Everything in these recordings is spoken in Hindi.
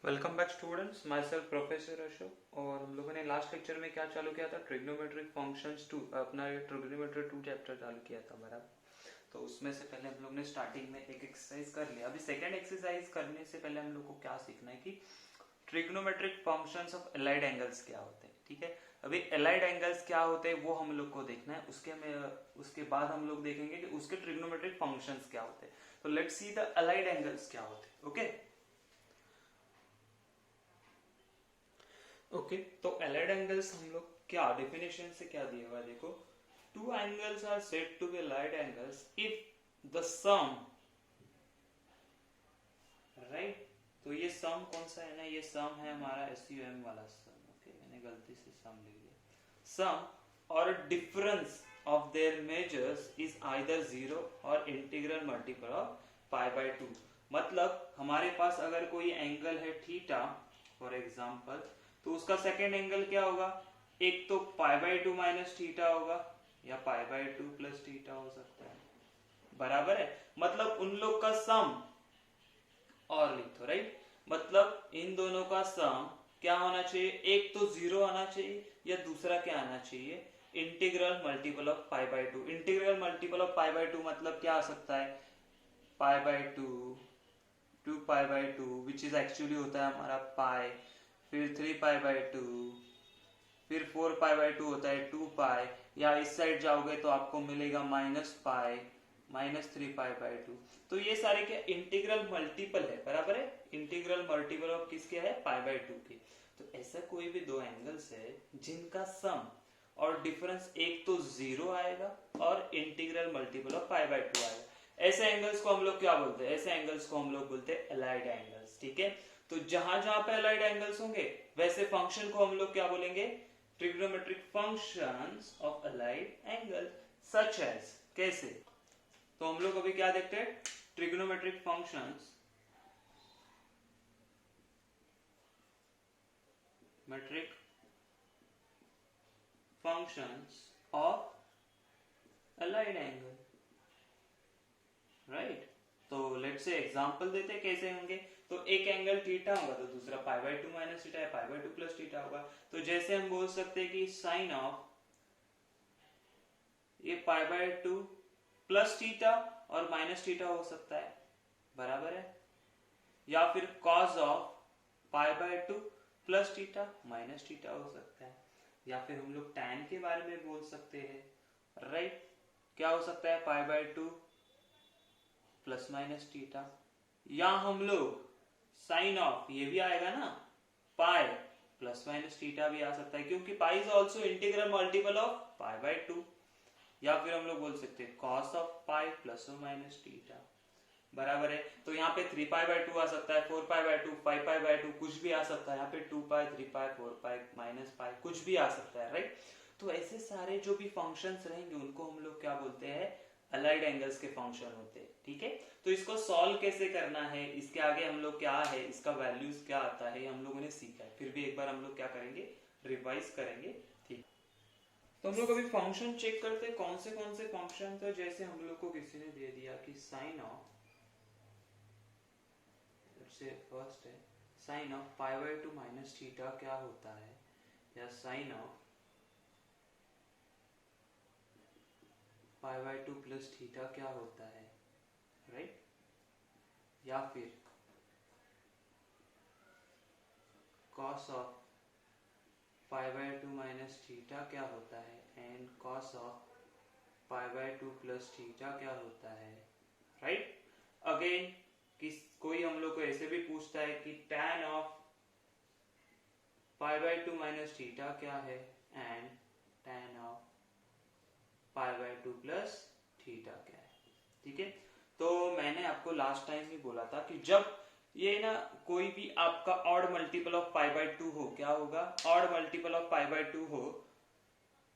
Welcome back students, my self professor Ashok. और हम लोगों ने लास्ट लेक्चर में क्या चालू किया था? ट्रिग्नोमेट्रिक फंक्शंस टू, अपना ये ट्रिग्नोमेट्री 2 चैप्टर चालू किया था बराबर। तो उसमें से पहले हम लोग ने स्टार्टिंग में एक एक्सरसाइज कर लिया। अभी सेकेंड एक्सरसाइज करने से पहले हम लोग को क्या सीखना है कि trigonometric functions of allied angles क्या होते हैं। ठीक है, अभी एलाइड एंगल्स क्या होते हैं वो हम लोग को देखना है। उसके बाद हम लोग देखेंगे कि उसके ट्रिग्नोमेट्रिक फंक्शंस क्या होते हैं। तो let's see the allied angles क्या होते हैं। ओके, तो एलाइड एंगल्स हम लोग क्या डेफिनेशन से क्या दिया हुआ है देखो। Two angles are said to be allied angles if the sum, right. तो ये सम कौन सा है ना, ये सम है हमारा SUM वाला सम। ओके, मैंने गलती से सम लिख दिया। Sum or difference of their measures is either zero or integral multiple of pi by 2। मतलब हमारे पास अगर कोई एंगल है थीटा फॉर एग्जांपल, तो उसका सेकेंड एंगल क्या होगा? एक तो पाई बाय 2 माइनस थीटा होगा या पाई बाय 2 प्लस थीटा हो सकता है, बराबर है। मतलब उन लोग का सम और लिख दो, राइट। मतलब इन दोनों का सम क्या होना चाहिए? एक तो जीरो आना चाहिए या दूसरा क्या आना चाहिए? Integral multiple of pi by 2। Integral multiple of pi by 2 मतलब क्या आ सकता है? पाई by 2, 2 pi by 2 which is actually होता है हमारा पाई, फिर 3 पाई बाय 2, फिर 4 पाई बाय 2 होता है 2 पाई, या इस साइड जाओगे तो आपको मिलेगा minus pi, minus 3 pi by 2। तो ये सारे क्या इंटीग्रल मल्टीपल है, बराबर है। इंटीग्रल मल्टीपल ऑफ किसके है? पाई बाय 2 के। तो ऐसा कोई भी दो एंगल्स है जिनका सम और डिफरेंस एक तो जीरो आएगा और integral multiple of pi by 2 आएगा, ऐसे एंगल्स को हम लोग क्या बोलते हैं? ऐसे एंगल्स को हम लोग बोलते हैं एलाइड एंगल्स। ठीक है, तो जहां जहां पे एलाइड एंगल्स होंगे वैसे फंक्शन को हम लोग क्या बोलेंगे? Trigonometric functions of allied angle such as. कैसे? तो हम लोग अभी क्या देखते हैं? Trigonometric functions, metric functions of allied angle, right. तो लेट्स से एग्जांपल देते हैं कैसे होंगे। तो एक एंगल थीटा होगा तो दूसरा पाई बाय 2 माइनस थीटा है, पाई बाय 2 प्लस थीटा होगा। तो जैसे हम बोल सकते हैं कि साइन ऑफ ये पाई बाय 2 प्लस थीटा और माइनस थीटा हो सकता है, बराबर है। या फिर cos of pi by 2 plus theta minus theta हो सकता है। या फिर हम लोग tan के बारे में बोल सकते हैं, राइट। क्या हो सकता है? पाई बाय 2 प्लस माइनस थीटा। या हम लोग साइन ऑफ ये भी आएगा ना, पाई प्लस माइनस थीटा भी आ सकता है, क्योंकि pi is also integral multiple of pi by 2। या फिर हम लोग बोल सकते हैं cos of pi plus or minus theta, बराबर है। तो यहाँ पे 3 पाई बाय 2 आ सकता है, 4 पाई बाय 2, 5 पाई बाय 2, कुछ भी आ सकता है। यहाँ पे 2 पाई, 3 पाई, 4 पाई, माइनस पाई, कुछ भी आ सकता है, राइट। तो ऐसे सारे जो भी फंक्शंस रहेंगे उनको हम लोग क्या बोलते हैं? अलाइड एंगल्स के फंक्शन होते हैं। ठीक है, तो इसको सॉल्व कैसे करना है, इसके आगे हम लोग क्या है, इसका वैल्यूज क्या आता है, हम लोगों ने सीखा है। फिर भी एक बार हम लोग क्या करेंगे? रिवाइज करेंगे। ठीक, तो हम लोग अभी फंक्शन चेक करते हैं कौन से फंक्शन। तो जैसे हम लोग को किसी ने दे दिया कि साइन ऑफ, से फर्स्ट है sine of pi by 2 minus theta क्या होता है, या sine of pi by 2 plus theta क्या होता है, राइट। या फिर cos of pi by 2 minus theta क्या होता है, and cos of pi by 2 plus theta क्या होता है, राइट। अगेन कोई हम लोग को ऐसे भी पूछता है कि tan of pi by 2 minus theta क्या है, and tan of pi by 2 plus theta क्या है। ठीक है, तो मैंने आपको लास्ट टाइम ही बोला था कि जब ये ना कोई भी आपका odd multiple of pi by 2 हो, क्या होगा? Odd multiple of pi by 2 हो,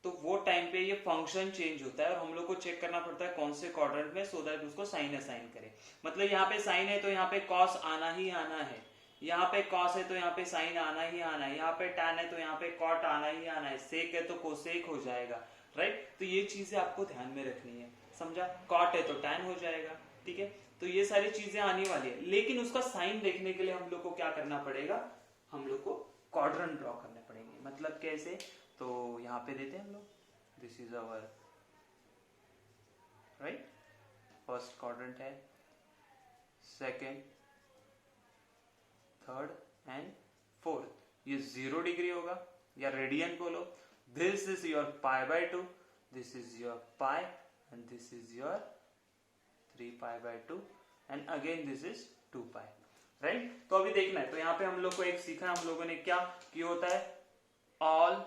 तो वो टाइम पे ये फंक्शन चेंज होता है और हम लोग को चेक करना पड़ता है कौन से क्वाड्रेंट में, सो दैट उसको साइन असाइन करें। मतलब यहाँ पे साइन है तो यहाँ पे कॉस आना ही आना है, यहाँ पे कॉस है तो यहाँ पे साइन आना ही आना है, यहाँ पे टैन है तो यहाँ पे कॉट आना ही आना है, सेक है तो कोसेक हो जाएगा, राइट। तो ये चीजें आपको ध्यान में रखनी है, समझा। कॉट है तो टैन हो जाएगा, ठीक है। तो ये सारी चीजें आने वाली है, लेकिन उसका साइन देखने के लिए हम लोग को क्या करना पड़ेगा, हम लोग को क्वाड्रेंट ड्रॉ करने पड़ेंगे। मतलब कैसे, तो यहाँ पे देते हैं हम लोग, this is our right first quadrant है, सेकेंड, थर्ड एंड फोर्थ, ये 0 डिग्री होगा या रेडियन बोलो। This is your pi by 2, this is your pi and this is your 3 pi by 2 and again this is 2 pi, right. तो अभी देखना है, तो यहाँ पे हम लोग को एक सीखा, हम लोगों ने क्या कि होता है ऑल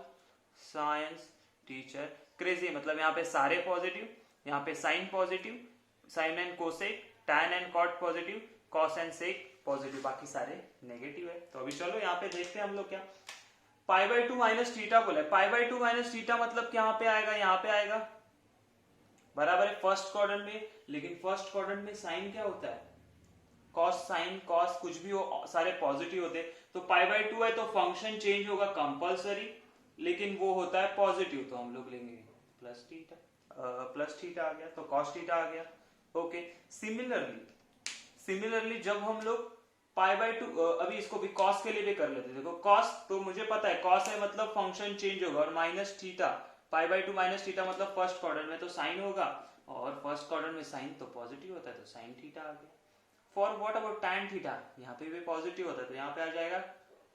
साइंस टीचर क्रेजी, मतलब यहाँ पे सारे पॉजिटिव, यहाँ पे sine positive, sine and cosec, tan and cot positive, cos and sec positive, बाकी सारे नेगेटिव है। तो अभी चलो यहाँ पे देखते हैं हम लोग क्या, पाई बाय 2 माइनस थीटा बोला है, पाई बाय 2 माइनस थीटा मतलब क्या पे आएगा, यहाँ पे आएगा, बराबर है फर्स्ट क्वाड्रेंट में। लेकिन फर्स्ट क्वाड्रेंट में साइन क्या होता है, कॉस, साइन, कॉस कुछ भी हो सारे पॉजिटिव होते हैं, तो पाई बाय 2 है तो फंक्शन चेंज होगा कंपलसरी, लेकिन वो होता है पॉजिटिव, तो हम लोग लेंगे प्लस थीटा, प्लस थीटा आ गया तो कॉस थीटा आ गया। ओके, सिमिलरली जब हम लोग पाई बाय 2, अभी इसको भी कॉस के लिए भी कर लेते हैं। देखो कॉस तो मुझे पता है, कॉस है मतलब फंक्शन चेंज होगा, और minus theta, pi by 2 minus theta मतलब फर्स्ट क्वाड्रेंट में तो साइन होगा, और फर्स्ट क्वाड्रेंट में साइन तो पॉजिटिव होता है तो साइन थीटा आ गया। For what about tan theta, यहाँ पे भी पॉजिटिव होता है तो यहाँ पे आ जाएगा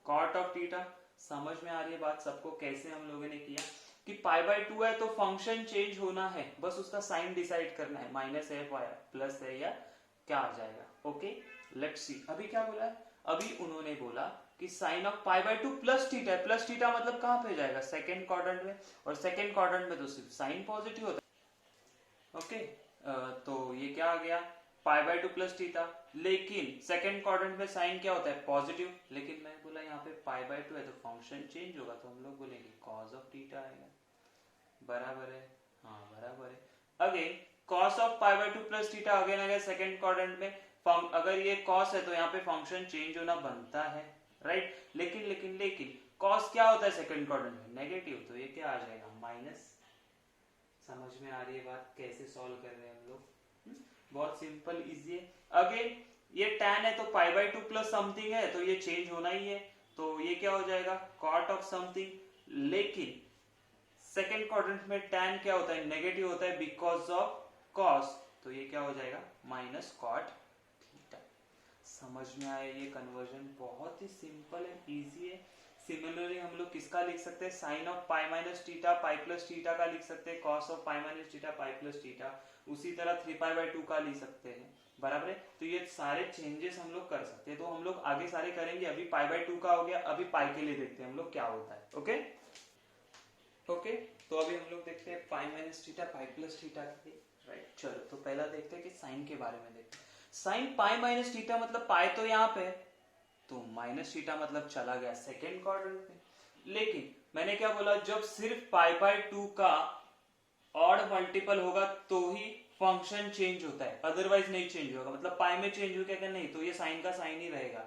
कॉट ऑफ थीटा। समझ में आ रही है बात सबको, कैसे हम लोगों ने किया कि पाई बाय 2 है तो फंक्शन चेंज होना है, बस उसका साइन डिसाइड करना है, माइनस है प्लस है या क्या आ जाएगा। ओके, लेट्स सी अभी क्या बोला है, अभी उन्होंने बोला कि sine of pi by 2 plus theta है, प्लस थीटा मतलब कहां पे जाएगा, सेकंड क्वाड्रेंट में, और सेकंड क्वाड्रेंट में तो सिर्फ साइन पॉजिटिव होता है। ओके, तो ये क्या आ गया, पाई बाय 2 प्लस थीटा, लेकिन सेकंड क्वाड्रेंट में साइन क्या होता है पॉजिटिव, लेकिन मैं बोला यहाँ पे पाई बाय 2 है तो फंक्शन चेंज होगा, तो हम लोग बोलेंगे कॉस ऑफ थीटा आएगा, बराबर है, हाँ बराबर है। Again cos of pi by 2 plus theta again आ गया सेकंड क्वाड्रेंट में, अगर ये कॉस है तो यहाँ पे फंक्शन चेंज होना बनता है, राइट। लेकिन कॉस क्या होता है सेकंड क्वाड्रेंट में, नेगेटिव, तो ये क्या आ जाएगा माइनस। समझ में आ रही है बात, कैसे सॉल्व कर रहे हैं हम लोग, बहुत सिंपल इजी है। अगेन ये tan है तो पाई बाय 2 प्लस समथिंग है तो ये चेंज होना ही है, तो ये क्या हो जाएगा कॉट ऑफ समथिंग, लेकिन सेकेंड क्वाड्रेंट में tan क्या होता है नेगेटिव होता है बिकॉज ऑफ कॉस, तो ये क्या हो जाएगा माइनस कॉट थीटा। समझ में आया, ये कन्वर्जन बहुत ही सिंपल है, इजी है। सिमिलरली हम लोग किसका लिख सकते हैं, sine of pi minus theta pi plus theta का लिख सकते हैं, cos of pi minus theta pi plus theta, उसी तरह 3 पाई बाय 2 का लिख सकते हैं, बराबर है। तो ये सारे चेंजेस हम लोग कर सकते हैं, तो हम लोग आगे सारे करेंगे। अभी पाई बाय 2 का हो गया, अभी पाई के लिए देखते हैं हम लोग क्या होता है। ओके ओके, तो अभी हम लोग देखते हैं पाई minus theta pi plus theta के लिए, राइट। चलो तो पहला देखते हैं कि साइन के बारे में देखते हैं। साइन पाई माइनस थीटा मतलब पाई तो यहाँ पे, तो माइनस थीटा मतलब चला गया सेकेंड क्वाड्रेंट में। लेकिन मैंने क्या बोला, जब सिर्फ पाई बाय 2 का ऑड मल्टीपल होगा तो ही फंक्शन चेंज होता है, अदरवाइज नहीं चेंज होगा। मतलब पाई में चेंज हो गया नहीं, तो ये साइन का साइन ही रहेगा,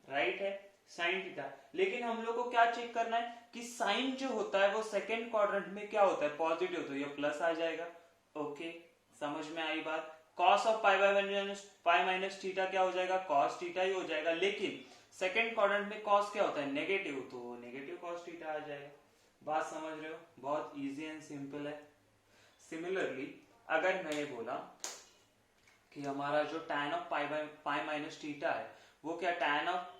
राइट है, साइन थीटा। लेकिन हम लोग को क्या चेक करना है कि साइन जो होता है वो सेकेंड क्वाड्रेंट में क्या होता है पॉजिटिव, तो ये प्लस आ जाएगा। ओके, समझ में आई बात। Cos of pi minus theta क्या हो जाएगा, कॉस थीटा ही हो जाएगा। लेकिन सेकेंड क्वाड्रेंट में कॉस क्या होता है नेगेटिव, तो नेगेटिव कॉस थीटा आ जाएगा। बात समझ रहे हो, बहुत इजी एंड सिंपल है। सिमिलरली अगर मैंने बोला कि हमारा जो tan of pi minus theta है वो क्या tan ऑफ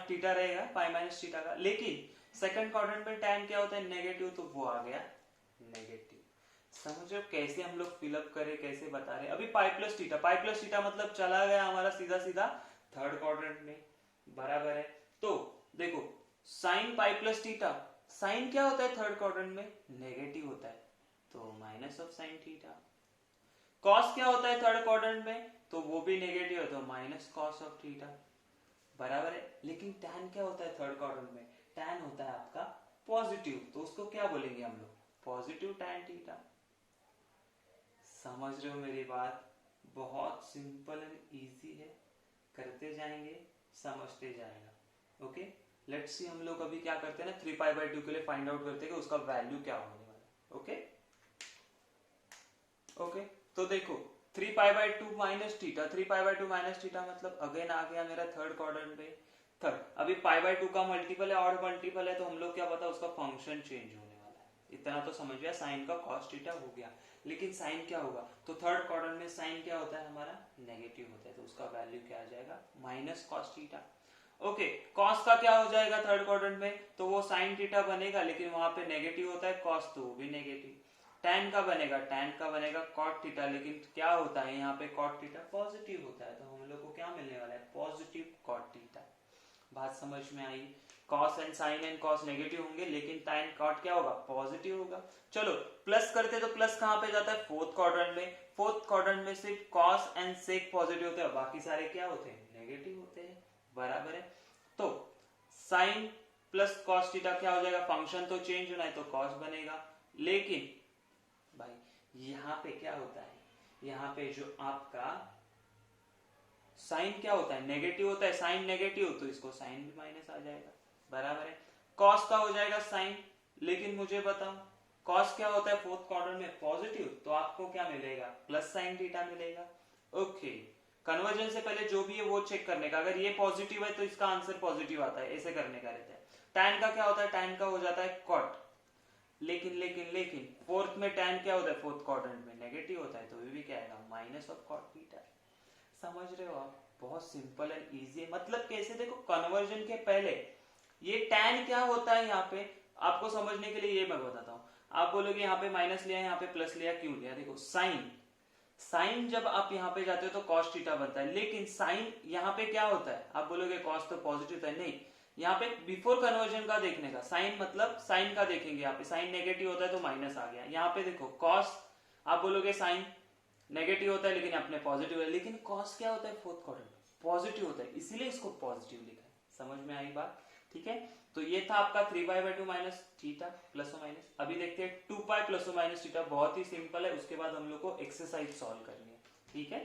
थीटा रहेगा पाई माइनस थीटा का, लेकिन सेकंड क्वाड्रेंट में tan क्या होता है नेगेटिव, तो वो आ गया नेगेटिव। समझ रहे हो कैसे हम लोग फिलअप करें, कैसे बता रहे हैं। अभी पाई प्लस थीटा मतलब चला गया हमारा सीधा सीधा थर्ड क्वाड्रेंट में, बराबर है। तो देखो sine pi plus theta, sine क्या होता है थर्ड क्वाड्रेंट में नेगेटिव होता है, तो minus of sine theta. Cos क्या होता है थर्ड क्वाड्रेंट में, तो वो भी नेगेटिव है, तो माइनस कॉस ऑफ थीटा, बराबर है। लेकिन tan क्या होता है थर्ड क्वाड्रेंट में, tan होता है आपका पॉजिटिव, तो उसको क्या बोलेंगे हम लोग पॉजिटिव tan थीटा। समझ रहे हो मेरी बात, बहुत सिंपल एंड इजी है, करते जाएंगे समझते जाएगा। ओके, लेट्स सी हम लोग अभी क्या करते हैं ना 3 पाई बाय 2 के लिए फाइंड आउट करते हैं कि उसका वैल्यू क्या होने वाला है। ओके ओके, तो देखो 3π/2 माइनस थीटा, 3π/2 माइनस थीटा मतलब अगेन आ गया मेरा थर्ड क्वाड्रेंट में थर्ड। अभी π/2 का मल्टीपल है, ऑड मल्टीपल है, तो हम लोग क्या पता उसका फंक्शन चेंज होने वाला है। इतना तो समझ गया, साइन का कॉस थीटा हो गया, लेकिन साइन क्या होगा, तो थर्ड क्वाड्रेंट में साइन क्या होता है हमारा, नेगेटिव होता है, तो उसका वैल्यू क्या आ जाएगा, minus cos theta. Okay, cos का क्या हो जाएगा थर्ड क्वाड्रेंट में, तो वो साइन थीटा बनेगा, लेकिन वहां पे नेगेटिव होता है कॉस, तो वो भी नेगेटिव। टैन का बनेगा कॉट थीटा, लेकिन क्या होता है यहाँ पे कॉट थीटा पॉजिटिव होता है, तो हम लोग को क्या मिलने वाला है, पॉजिटिव कॉट थीटा। बात समझ में आई, cos and sine and cos negative होंगे, लेकिन टैन कॉट क्या होगा, पॉजिटिव होगा। चलो प्लस करते, तो प्लस कहां पे जाता है, फोर्थ क्वाड्रेंट में। फोर्थ क्वाड्रेंट में सिर्फ कॉस एंड सेक पॉजिटिव होते हैं, बाकी सारे क्या होते हैं, नेगेटिव होते हैं, बराबर है। तो साइन प्लस कॉस थीटा क्या हो जाएगा, फंक्शन तो चेंज होना है तो कॉस बनेगा, लेकिन भाई यहाँ पे क्या होता है, यहाँ पे जो आपका साइन क्या होता है, नेगेटिव होता है, साइन नेगेटिव तो इसको साइन भी माइनस आ जाएगा, बराबर है। कॉस का हो जाएगा साइन, लेकिन मुझे बताओ कॉस क्या होता है फोर्थ क्वाड्रेंट में, पॉजिटिव, तो आपको क्या मिलेगा, प्लस साइन थीटा मिलेगा। ओके, कन्वर्जन से पहले जो भी है वो चेक करने का, अगर ये पॉजिटिव है तो इसका आंसर पॉजिटिव आता है, ऐसे करने का रहता है। टैन का क्या होता है, टैन का हो जाता है कॉट, लेकिन फोर्थ में टैन क्या होता है, फोर्थ क्वाड्रेंट में नेगेटिव होता है, तो ये भी क्या आएगा, माइनस ऑफ कॉट थीटा। समझ रहे हो आप, बहुत सिंपल एंड इजी है। मतलब कैसे, देखो कन्वर्जन के पहले ये टैन क्या होता है, यहाँ पे आपको समझने के लिए ये मैं बताता हूँ। आप बोलोगे यहाँ पे माइनस लिया, यहाँ पे प्लस लिया, क्यों लिया, देखो साइन, साइन जब आप यहाँ पे जाते हो तो कॉस थीटा बनता है, लेकिन साइन यहाँ पे क्या होता है, आप बोलोगे कॉस तो पॉजिटिव है, नहीं, यहाँ पे बिफोर कन्वर्जन का देखने का, साइन मतलब साइन का देखेंगे, यहाँ पे साइन नेगेटिव होता है तो माइनस आ गया, यहाँ पे देखो कॉस, आप बोलोगे साइन नेगेटिव होता है लेकिन अपने पॉजिटिव है, लेकिन कॉस क्या होता है फोर्थ क्वाड्रेंट पॉजिटिव होता है, इसीलिए इसको पॉजिटिव लिखा है। समझ में आई बात, ठीक है। तो ये था आपका 3π/2 minus theta plus or minus. अभी देखते हैं 2π प्लस और माइनस थीटा, बहुत ही सिंपल है, उसके बाद हम लोग को एक्सरसाइज सॉल्व करनी है, ठीक है।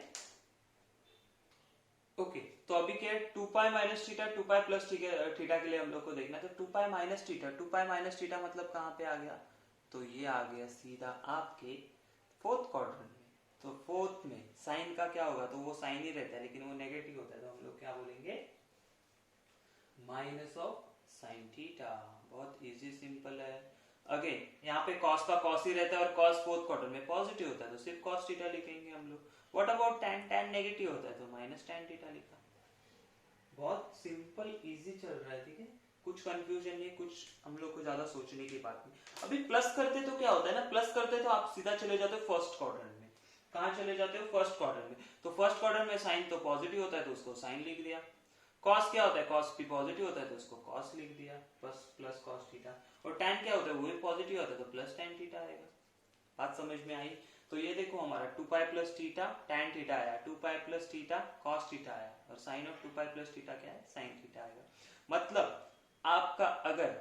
ओके, तो अभी क्या है, 2π माइनस थीटा 2π प्लस थीटा के लिए हम लोग को देखना है, तो 2π माइनस थीटा, 2π माइनस थीटा मतलब कहां पे आ गया, तो ये आ गया सीधा आपके फोर्थ क्वाड्रेंट में। तो फोर्थ में साइन का क्या होगा, तो वो साइन ही रहता है लेकिन वो नेगेटिव होता है, तो हम लोग क्या बोलेंगे, माइनस ऑफ साइन थीटा। बहुत इजी सिंपल है। अगेन यहाँ पे कॉस का कॉस ही रहता है और कॉस फोर्थ क्वाड्रेंट में पॉजिटिव होता है, तो सिर्फ कॉस थीटा लिखेंगे हम लोग। What about tan, tan negative होता है तो माइनस टैन थीटा लिखा। बहुत सिंपल इजी चल रहा है, ठीक है, कुछ कंफ्यूजन नहीं, कुछ हम लोग को ज्यादा सोचने की बात नहीं। अभी प्लस करते तो क्या होता है ना, प्लस करते तो आप सीधा चले जाते हो फर्स्ट क्वाड्रेंट में। कहां चले जाते हो, फर्स्ट क्वाड्रेंट में, तो फर्स्ट क्वाड्रेंट में साइन तो पॉजिटिव होता है तो उसको साइन लिख दिया, कॉस क्या होता है, कॉस भी पॉजिटिव होता है तो उसको कॉस लिख दिया, बस प्लस कॉस थीटा। और टैन क्या होता है, वो भी पॉजिटिव होता है तो प्लस टैन थीटा आएगा। बात समझ में आई। तो ये देखो हमारा 2π प्लस थीटा टैन थीटा आया, 2π प्लस थीटा कॉस थीटा आया, और साइन ऑफ 2π प्लस थीटा क्या है, साइन थीटा आएगा। मतलब आपका अगर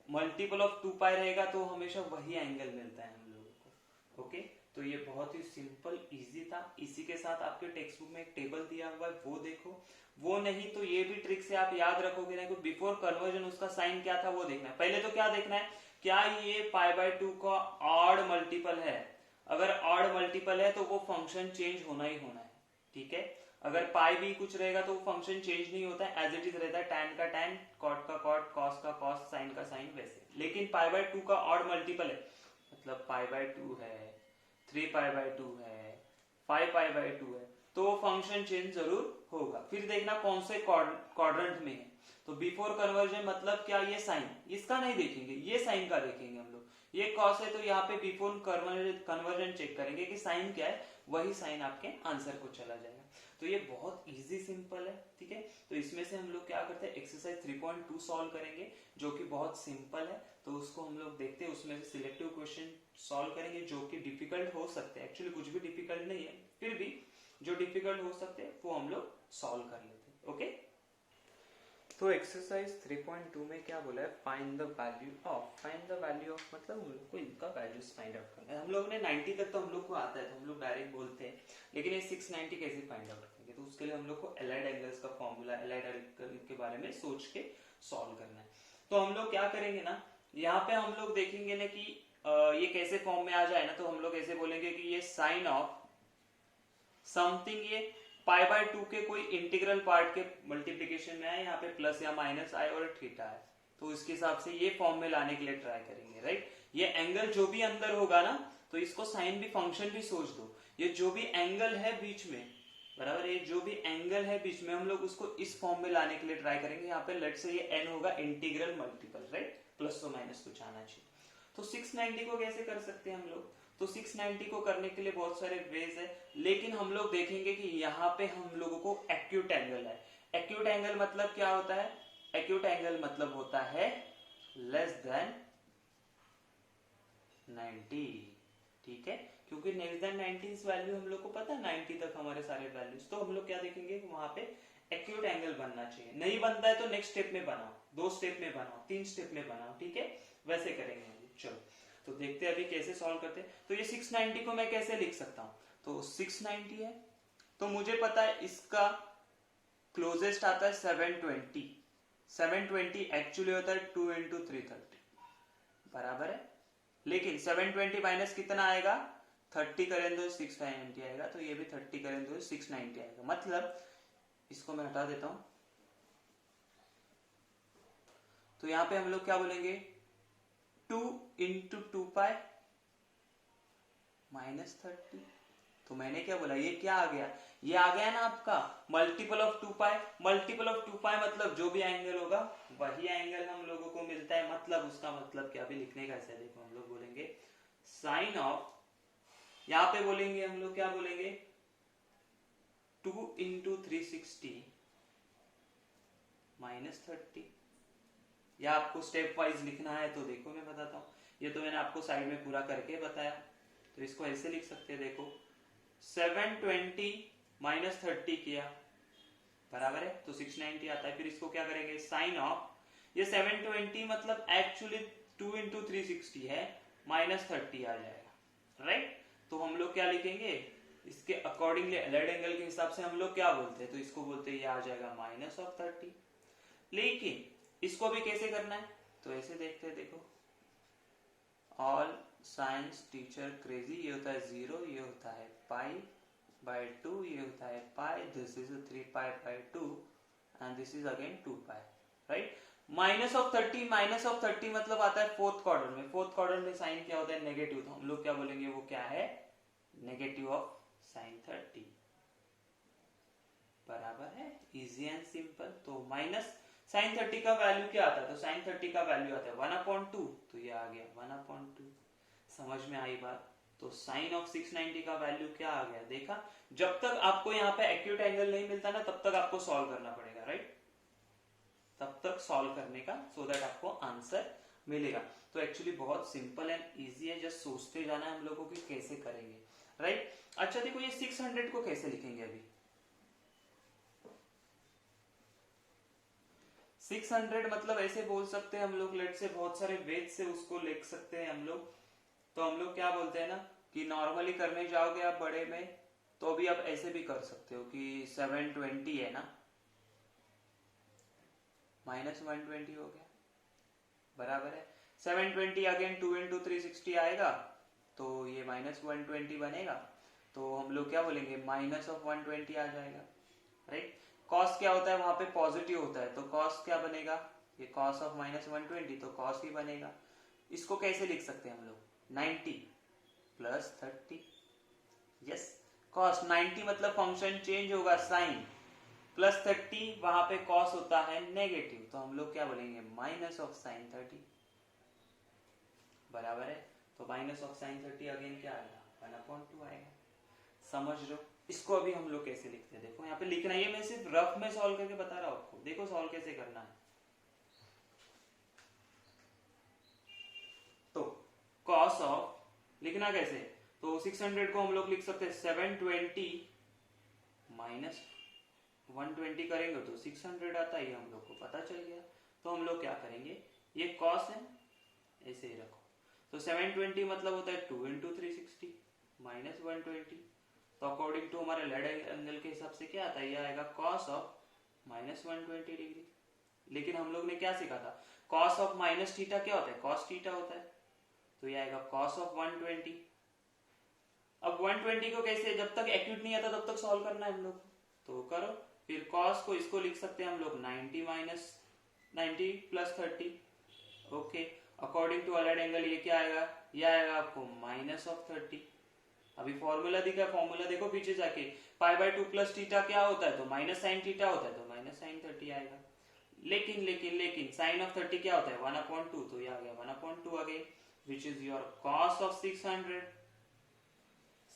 मल्टीपल ऑफ 2π रहेगा तो हमेशा वही एंगल मिलता है हम लोगों को। ओके, तो ये बहुत ही सिंपल इजी था। इसी के साथ आपके टेक्स्ट बुक में एक टेबल दिया हुआ है, वो देखो, वो नहीं तो ये भी ट्रिक से आप याद रखोगे ना, बिफोर कन्वर्जन उसका साइन क्या था वो देखना है। पहले तो क्या देखना है, क्या ये π/2 का ऑड मल्टीपल है, अगर ऑड मल्टीपल है तो वो फंक्शन चेंज होना ही होना है, ठीक है। अगर पाई भी कुछ रहेगा तो वो फंक्शन चेंज नहीं होता है, एज इट इज रहता है, टैन का टैन, कॉट का कॉट, कॉस का कॉस, साइन का साइन, वैसे। लेकिन π/2 का ऑड मल्टीपल है, मतलब π/2 है, 3π/2 है, 5π/2 है, तो वो फंक्शन चेंज जरूर होगा। फिर देखना कौन से क्वाड्रेंट में है, तो बिफोर कन्वर्जन मतलब क्या, ये साइन, इसका नहीं देखेंगे, ये साइन का देखेंगे हम लोग। ये कॉस है तो यहाँ पे बिफोर कन्वर्जन चेक करेंगे कि साइन क्या है, वही साइन आपके आंसर को चला जाएगा। तो ये बहुत इजी सिंपल है, ठीक है। तो इसमें से हम लोग क्या करते हैं, एक्सरसाइज 3.2 सॉल्व करेंगे, जो कि बहुत सिंपल है, तो उसको हम लोग देखते हैं। उसमें से सिलेक्टिव क्वेश्चन सॉल्व करेंगे जो कि डिफिकल्ट हो सकते हैं, एक्चुअली कुछ भी डिफिकल्ट नहीं है, फिर भी जो डिफिकल्ट हो सकते हैं वो हम लोग सॉल्व कर लेते हैं। ओके, तो एक्सरसाइज 3.2 में क्या बोला है, find the value of, find the value of मतलब हम लोग को इनका वैल्यूज फाइंड आउट करना है। हम लोग ने 90 तक तो हम लोग को आता है, तो हम लोग डायरेक्ट बोलते हैं, लेकिन ये 690 कैसे फाइंड आउट करेंगे, तो उसके लिए हम लोग को एलाइड एंगल्स का फॉर्मूला, एलाइड एंगल के बारे में सोच के सॉल्व करना है। तो हम लोग क्या करेंगे ना, यहाँ पे हम लोग देखेंगे ना कि ये कैसे फॉर्म में आ जाए ना, तो हम लोग ऐसे बोलेंगे कि ये साइन ऑफ समथिंग ये पाई बाय 2 के कोई इंटीग्रल पार्ट के मल्टीप्लीकेशन में आए, यहाँ पे प्लस या माइनस आए और थीटा है, तो इसके हिसाब से ये फॉर्म में लाने के लिए ट्राई करेंगे, राइट। ये एंगल जो भी अंदर होगा ना, तो इसको साइन भी फंक्शन भी सोच दो, ये जो भी एंगल है बीच में, बराबर, ये जो भी एंगल है बीच में हम लोग उसको इस फॉर्म में लाने के लिए ट्राई करेंगे। यहाँ पे लेट से ये एन होगा integral multiple, right, plus or minus कुछ आना चाहिए। तो 690 को कैसे कर सकते हैं हम लोग, तो 690 को करने के लिए बहुत सारे वेज है, लेकिन हम लोग देखेंगे कि यहाँ पे हम लोगों को एक्यूट एंगल है। एक्यूट एंगल मतलब क्या होता है, एक्यूट एंगल मतलब होता है लेस देन 90, ठीक है, क्योंकि लेस देन 90 इस वैल्यू हम लोग को पता है 90 तक हमारे सारे वैल्यूज, तो हम लोग क्या देखेंगे वहां पे एक्यूट एंगल बनना चाहिए। नहीं बनता है तो नेक्स्ट स्टेप में बनाओ, 2 स्टेप में बनाओ, 3 स्टेप में बनाओ, ठीक है, वैसे करेंगे हम। चलो तो देखते हैं अभी कैसे सॉल्व करते हैं। तो ये 690 को मैं कैसे लिख सकता हूं, तो 690 है, तो मुझे पता है इसका क्लोजेस्ट आता है 720, 720 एक्चुअली होता है 2 इंटू 330, बराबर है, लेकिन 720 माइनस कितना आएगा 30 करें तो 690 आएगा, तो ये भी 30 करें तो 690 आएगा, मतलब इसको मैं हटा देता हूं, तो यहां पे हम लोग क्या बोलेंगे 2 इंटू 2 पाई माइनस 30, तो मैंने क्या बोला ये क्या आ गया, ये आ गया ना आपका multiple of 2 pi, multiple of 2 पाई मतलब जो भी एंगल होगा वही एंगल हम लोगों को मिलता है, मतलब उसका मतलब क्या भी लिखने का ऐसा देखो हम लोग बोलेंगे साइन ऑफ, यहां पे बोलेंगे हम लोग क्या बोलेंगे 2 इंटू 360 माइनस 30, या आपको स्टेप वाइज लिखना है तो देखो मैं बताता हूं, ये तो मैंने आपको साइड में पूरा करके बताया, तो इसको ऐसे लिख सकते हैं, देखो 720 माइनस 30 किया, बराबर है, तो 690 आता है, फिर इसको क्या करेंगे साइन ऑफ, ये 720 मतलब एक्चुअली 2 इंटू 360 है, माइनस 30 आ जाएगा, राइट, तो हम लोग क्या लिखेंगे इसके अकॉर्डिंगली एलाइड एंगल के हिसाब से हम लोग क्या बोलते हैं, तो इसको बोलते हैं ये आ जाएगा माइनस ऑफ 30, लेकिन इसको भी कैसे करना है, तो ऐसे देखते हैं, देखो ऑल साइंस टीचर क्रेजी, ये होता है 0, ये होता है पाई बाय 2, ये होता है pi, this is 3 pi by 2 and this is again 2 pi, right. Minus of 30 मतलब आता है फोर्थ क्वाड्रेंट में, फोर्थ क्वाड्रेंट में साइन क्या होता है नेगेटिव, तो हम लोग क्या बोलेंगे वो क्या है नेगेटिव ऑफ साइन 30, बराबर है, इजी एंड सिंपल। तो माइनस साइन 30 का वैल्यू क्या आता है, तो साइन 30 का वैल्यू आता है 1/2, तो ये आ गया 1/2, समझ में आई बात। तो साइन ऑफ 690 का वैल्यू क्या आ गया, देखा, जब तक आपको यहाँ पे एक्यूट एंगल नहीं मिलता ना तब तक आपको सॉल्व करना पड़ेगा, राइट, तब तक सॉल्व करने का, सो दैट आपको आंसर मिलेगा। तो एक्चुअली बहुत सिंपल एंड इजी है, जस्ट सोचते जाना है हम लोगों की कैसे करेंगे, राइट। अच्छा देखो ये 600 को कैसे लिखेंगे, अभी 600 मतलब ऐसे बोल सकते हैं हम लोग, लेट से बहुत सारे वेज से उसको लिख सकते हैं हम लोग, तो हम लोग क्या बोलते हैं ना कि नॉर्मली करने जाओगे आप बड़े में तो भी आप ऐसे भी कर सकते हो कि 720 है ना माइनस 120 हो गया, बराबर है, 720 अगेन 2 इंटू 360 आएगा, तो ये माइनस 120 बनेगा, तो हम लोग क्या बोलेंगे माइनस ऑफ 120 आ जाएगा, राइट। कॉस क्या होता है वहां पे पॉजिटिव होता है, तो कॉस क्या बनेगा, ये कॉस ऑफ माइनस 120, तो कॉस ही बनेगा। इसको कैसे लिख सकते हैं हम लोग 90 प्लस 30, यस, कॉस 90 मतलब फंक्शन चेंज होगा साइन, प्लस 30 वहां पे कॉस होता है नेगेटिव, तो हम लोग क्या बोलेंगे माइनस ऑफ साइन 30, बराबर है, तो माइनस ऑफ साइन 30 अगेन क्या आएगा 1/2 आएगा, समझ लो। इसको अभी हम लोग कैसे लिखते हैं, देखो यहाँ पे लिखना है, ये मैं सिर्फ रफ में सॉल्व करके बता रहा हूं आपको, देखो सॉल्व कैसे करना है। तो कॉस ऑफ लिखना कैसे, तो 600 को हम लोग लिख सकते हैं 720 माइनस 120 करेंगे तो 600 आता है, ये हम लोग को पता चल गया, तो हम लोग क्या करेंगे ये कॉस है ऐसे ही रखो, तो 720 मतलब होता है 2 इंटू 360 माइनस 120, तो अकॉर्डिंग टू हमारे लेड एंगल के हिसाब से क्या आता है, ये आएगा कॉस ऑफ माइनस 120 डिग्री। लेकिन हम लोग ने क्या सीखा था, कॉस ऑफ माइनस थीटा क्या होता है, कॉस थीटा होता है, तो ये आएगा कॉस ऑफ 120। अब अब 120 को कैसे, जब तक एक्यूट नहीं आता तब तक सॉल्व करना है हम लोग, तो करो। फिर cos को इसको लिख सकते हैं हम लोग 90 minus 90 plus 30। Okay, according to allied angle ये क्या आएगा, ये आएगा आपको माइनस ऑफ 30। अभी फॉर्मूला दिखा, फॉर्मूला देखो पीछे जाके, पाई बाय 2 प्लस थीटा क्या होता है, तो माइनस साइन थीटा होता है, तो माइनस साइन 30 आएगा। लेकिन लेकिन लेकिन साइन ऑफ 30 क्या होता है, 1/2, तो ये आ गया 1/2 आ गई, विच इज योर कॉस ऑफ 600।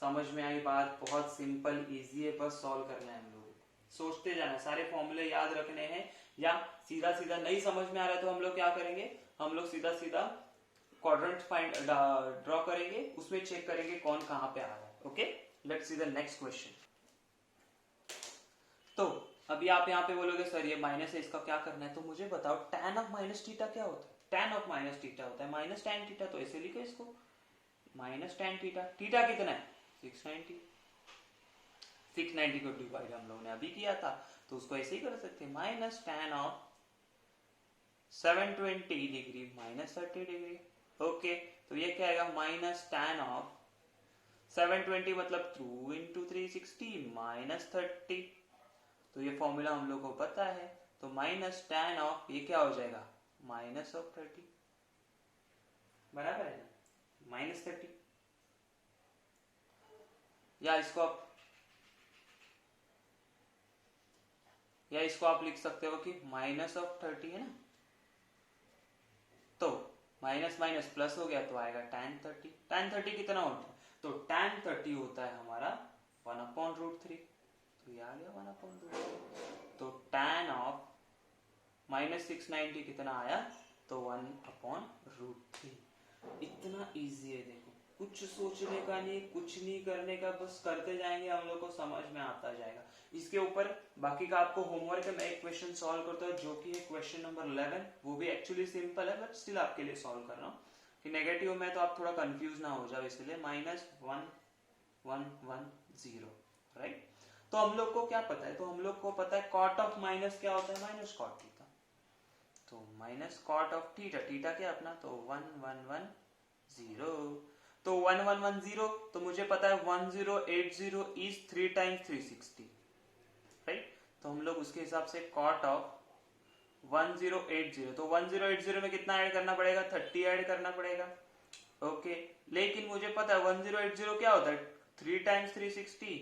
समझ में आई बात, बहुत सिंपल इजी है, बस सॉल्व करना है हम लोग, सोचते जाना, सारे फॉर्मूले याद रखने हैं, या सीधा सीधा नहीं समझ में आ रहा है तो हम लोग क्या करेंगे, हम लोग सीधा सीधा क्वाड्रेंट फाइंड ड्रॉ करेंगे, उसमें चेक करेंगे कौन कहां पे आ रहा है। Okay, let's see the next question. तो अभी आप यहाँ पे बोलोगे सर ये माइनस है, इसका क्या करना है, तो मुझे बताओ tan ऑफ माइनस थीटा क्या होता है, tan ऑफ माइनस थीटा होता है माइनस tan थीटा, तो ऐसे लिखो इसको माइनस tan थीटा। थीटा कितना है 690, 690 को डिवाइड हम लोगों ने अभी किया था, तो उसको ऐसे ही कर सकते हैं minus tan of 720 degree minus 30 degree. Okay, तो ये क्या आएगा माइनस tan ऑफ 720 मतलब 2 इंटू 360 माइनस 30, तो ये फॉर्मूला हम लोग को पता है, तो माइनस tan ऑफ ये क्या हो जाएगा माइनस ऑफ 30, बराबर है ना, माइनस 30। या इसको आप लिख सकते हो कि माइनस ऑफ 30 है ना, तो माइनस माइनस प्लस हो गया तो आएगा tan 30। tan 30 कितना होता है, तो tan 30 होता है हमारा 1/√3, तो ये आ गया 1/√3। तो tan ऑफ माइनस 690 कितना आया, तो 1/√3। इतना इजी है, देखो कुछ सोचने का नहीं, कुछ नहीं करने का, बस करते जाएंगे, हम लोग को समझ में आता जाएगा। इसके ऊपर बाकी का आपको होमवर्क है, मैं एक क्वेश्चन सॉल्व करता हूँ जो कि है क्वेश्चन नंबर 11, वो भी एक्चुअली सिंपल है बट स्टिल आपके लिए सॉल्व कर रहा हूँ कि नेगेटिव में तो आप थोड़ा कंफ्यूज ना हो जाओ, इसलिए -1 1 1 0, राइट। तो हम लोग को क्या पता है, तो हम लोग को पता है कॉट ऑफ माइनस क्या होता है, माइनस कॉट थीटा, तो minus cot of theta, theta क्या अपना, तो 1 1 1 0, तो 1 1 1 0, तो मुझे पता है 1080 इज 3 टाइम्स 360, राइट। तो हम लोग उसके हिसाब से कॉट ऑफ 1080, तो 1080 में कितना ऐड करना पड़ेगा, 30 ऐड करना पड़ेगा। ओके, लेकिन मुझे पता है 1080 क्या होता है, 3 टाइम्स 360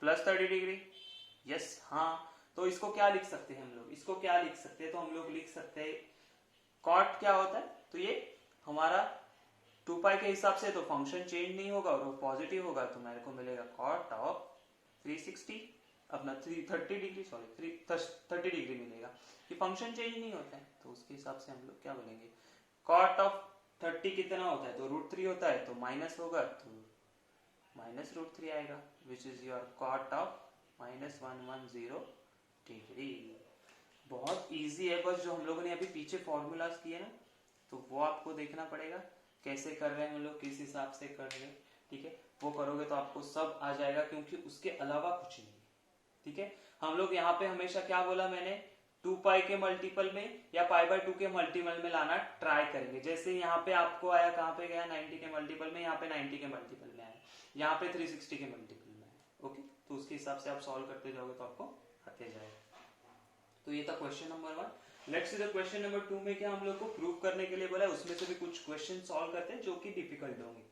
प्लस 30 डिग्री। यस, हाँ, तो इसको क्या लिख सकते हैं हम लोग, इसको क्या लिख सकते हैं, तो हम लोग लिख सकते हैं कॉट क्या होता है, तो ये हमारा 2 पाई के हिसाब से तो फंक्शन चेंज नहीं होगा और वो पॉजिटिव होगा, तो मेरे को मिलेगा कॉट ऑफ 360 अपना 30 डिग्री, सॉरी 30 डिग्री मिलेगा, ये फंक्शन चेंज नहीं होता है, तो उसके हिसाब से हम लोग क्या बोलेंगे, कॉट ऑफ 30 कितना होता है, तो √3 होता है, तो माइनस होगा तो माइनस √3 आएगा, which is your cot of -110 degree. बहुत इजी है, बस जो हम लोगों ने अभी पीछे फॉर्मूलाज किए ना, तो वो आपको देखना पड़ेगा कैसे कर रहे हैं हम लोग, किस हिसाब से कर रहे हैं, ठीक है, वो करोगे तो आपको सब आ जाएगा, क्योंकि उसके अलावा कुछ नहीं है, ठीक है। हम लोग यहाँ पे हमेशा क्या बोला मैंने, 2 पाई के मल्टीपल में या π/2 के मल्टीपल में लाना ट्राई करेंगे, जैसे यहाँ पे आपको आया, कहाँ पे गया 90 के मल्टीपल में, यहाँ पे 90 के मल्टीपल में आया, यहाँ पे 360 के मल्टीपल में आया। ओके, तो उसके हिसाब से आप सॉल्व करते जाओगे तो आपको आते जाएगा। तो ये था question number 1। Let's see the question number 2 में क्या हम लोग को प्रूव करने के लिए बोला है, उसमें से भी कुछ क्वेश्चन सॉल्व करते हैं जो कि डिफिकल्ट होंगे।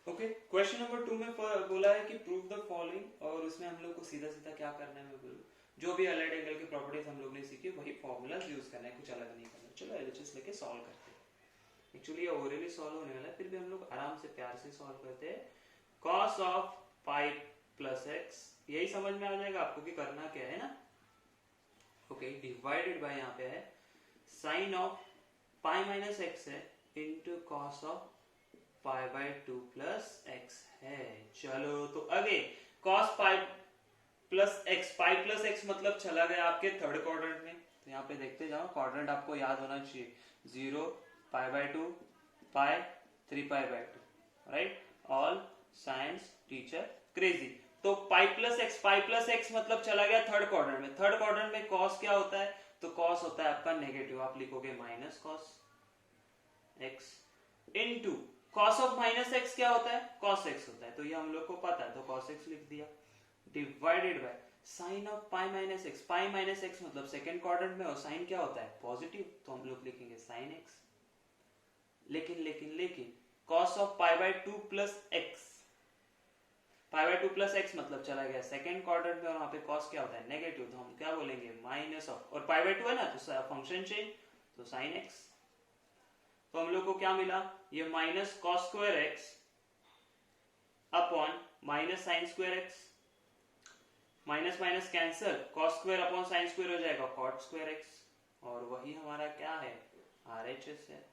ओके, क्वेश्चन नंबर 2 में बोला है कि प्रूव द फॉलोइंग, और उसमें हम लोग को सीधा सीधा क्या करना है, मैं बोलूं जो भी अलाइड एंगल की प्रॉपर्टीज हम लोग ने सीखी वही फॉर्मूलाज यूज करना है, कुछ अलग नहीं करना। चलो एलएचएस लेके सॉल्व करते हैं। एक्चुअली ये ओरली सॉल्व होने वाला है, फिर भी हम लोग आराम से प्यार से सॉल्व करते हैं। cos of pi plus x, यही समझ में आ जाएगा आपको कि करना क्या है ना। ओके, डिवाइडेड बाय यहाँ पे है sine of pi minus x है into cos of π/2 plus x है। चलो तो again cos pi plus x, pi plus x मतलब चला गया आपके थर्ड क्वाड्रेंट में, तो यहाँ पे देखते जाओ, क्वाड्रेंट आपको याद होना चाहिए, 0 π/2 pi 3 π/2, right. All science teacher crazy. तो पाई प्लस एक्स मतलब चला गया थर्ड क्वाड्रेंट में। थर्ड क्वाड्रेंट में कॉस क्या होता है, तो कॉस होता है आपका नेगेटिव, आप लिखोगे minus cos x into cos of minus x क्या होता है, कॉस एक्स होता है, तो ये हम लोग को पता है, तो कॉस एक्स लिख दिया, divided by sine of pi minus x, pi minus x मतलब सेकंड क्वाड्रेंट में, और साइन क्या होता है, पॉजिटिव, तो हम लोग लिखेंगे साइन एक्स। लेकिन cos of pi by 2 plus x, pi by 2 plus x मतलब चला गया सेकंड क्वाड्रेंट में, और वहां पे कॉस क्या होता है, नेगेटिव, तो हम क्या बोलेंगे, माइनस ऑफ, और पाई बाय 2 है ना, तो फंक्शन चेंज, तो साइन एक्स। तो हम लोग को क्या मिला, ये minus cos square x upon minus sign square x, minus minus cancel, cos square upon sine square हो जाएगा कॉट स्क्वायर एक्स, और वही हमारा क्या है, आरएचएस है।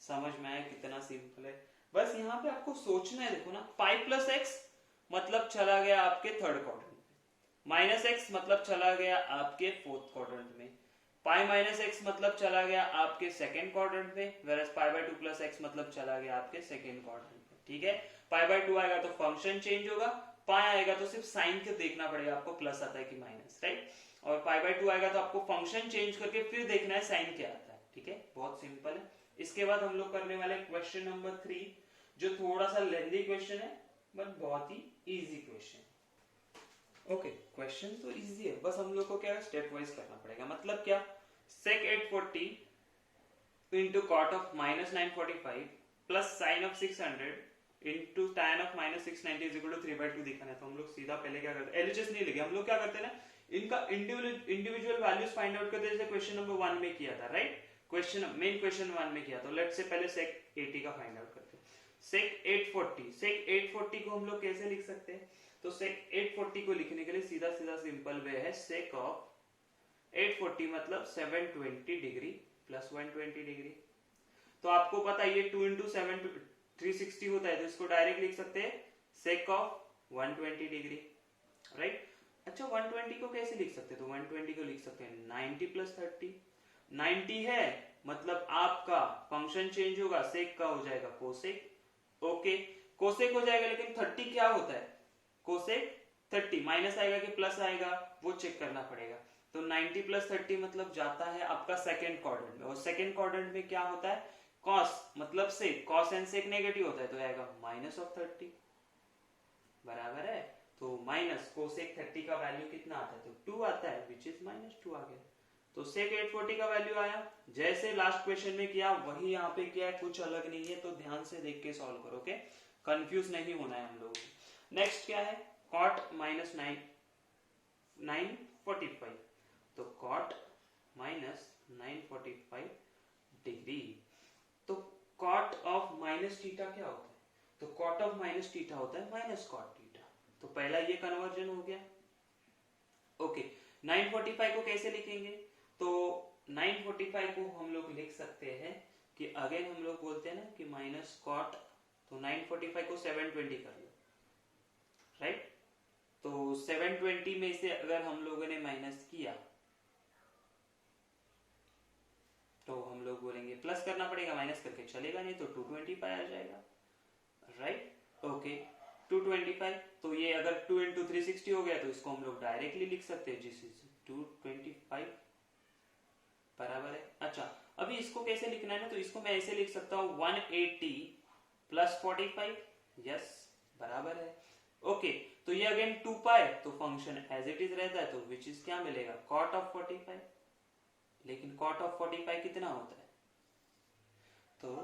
समझ में आया कितना सिंपल है, बस यहाँ पे आपको सोचना है, देखो ना, पाई प्लस एक्स मतलब चला गया आपके थर्ड क्वाड्रेंट में, माइनस एक्स मतलब चला गया आपके फोर्थ क्वाड्रेंट में, पाई माइनस एक्स मतलब चला गया आपके सेकेंड क्वाड्रेंट में, whereas pi by 2 plus x मतलब चला गया आपके सेकेंड क्वाड्रेंट में। ठीक है, पाई बाय 2 आएगा तो फंक्शन चेंज होगा, पाई आएगा तो सिर्फ साइन के देखना पड़ेगा आपको, प्लस आता है कि माइनस, राइट, और पाई बाय 2 आएगा तो आपको फंक्शन चेंज करके फिर देखना है साइन क्या आता है। ठीक है, बहुत सिंपल है। इसके बाद हम लोग करने वाले क्वेश्चन नंबर 3, जो थोड़ा सा लेंथी क्वेश्चन है बट बहुत ही इजी क्वेश्चन। ओके, क्वेश्चन तो इजी है, बस हम लोग को क्या स्टेप वाइज करना पड़ेगा। मतलब क्या, sec 840 into cot of minus 945 plus sin of 600 into tan of minus 690 is equal to 3/2 दिखाना है। तो हम लोग सीधा पहले क्या करते हैं, एलएचएस नहीं लेंगे, हम लोग क्या करते हैं ना, इनका इंडिविजुअल वैल्यूज फाइंड आउट करते हैं, जैसे क्वेश्चन नंबर 1 में किया था, राइट, मेन क्वेश्चन 1 में किया। तो लेट्स से पहले sec 80 का फाइंड आउट करते हैं। sec 840 को हम लोग कैसे लिख सकते हैं, तो sec 840 को लिखने के लिए सीधा सीधा सिंपल वे है, sec ऑफ 840 मतलब 720 डिग्री प्लस 120 डिग्री। तो आपको पता है ये 2 इंटू 7 360 होता है, तो इसको डायरेक्ट लिख सकते हैं सेक ऑफ 120 डिग्री, राइट। अच्छा, 120 को कैसे लिख सकते हैं, तो 120 को लिख सकते हैं 90 प्लस 30, 90 है मतलब आपका फंक्शन चेंज होगा, सेक का हो जाएगा कोसेक, ओके, कोसेक हो जाएगा, लेकिन 30 क्या होता है, कोसेक 30 माइनस आएगा कि प्लस आएगा वो चेक करना पड़ेगा। तो 90 प्लस 30 मतलब जाता है आपका सेकेंड क्वाड्रेंट में, और सेकेंड क्वाड्रेंट में क्या होता है, कॉस मतलब सेक, कॉस एंड सेक नेगेटिव होता है, तो आएगा माइनस ऑफ 30, बराबर है। तो माइनस कोसेक 30 का वैल्यू कितना आता है, तो 2 आता है, विच इज -2 आ गया। तो सेक 840 का वैल्यू आया, जैसे लास्ट क्वेश्चन में किया वही यहाँ पे किया है, कुछ अलग नहीं है, तो ध्यान से देख के सॉल्व करो, ओके, कंफ्यूज नहीं होना है हम लोगों को। नेक्स्ट क्या है, कॉट माइनस 945, तो कॉट माइनस 945 डिग्री, तो कॉट ऑफ माइनस थीटा क्या होता है, तो कॉट ऑफ माइनस थीटा होता है माइनस कॉट थीटा, तो पहला ये कन्वर्जन हो गया, ओके। 945 को कैसे लिखेंगे, तो 945 को हम लोग लिख सकते हैं कि अगेन हम लोग बोलते हैं ना कि माइनस कॉट, तो 945 को 720 कर लो, राइट, तो 720 में से अगर हम लोगों ने माइनस किया तो हम लोग बोलेंगे प्लस करना पड़ेगा, माइनस करके चलेगा नहीं, तो 225 आ जाएगा, राइट, ओके, 225। तो ये अगर 2 इंटू 360 हो गया तो इसको हम लोग डायरेक्टली लिख सकते हैं, जिस 225 बराबर है। अच्छा, अभी इसको कैसे लिखना है ना, तो इसको मैं ऐसे लिख सकता हूँ 180 प्लस 45, यस बराबर है, ओके। तो ये अगेन 2 पाई, तो फंक्शन एज इट इज रहता है, तो विच इज क्या मिलेगा, कॉट ऑफ 45, लेकिन कॉट ऑफ 45 कितना होता है, तो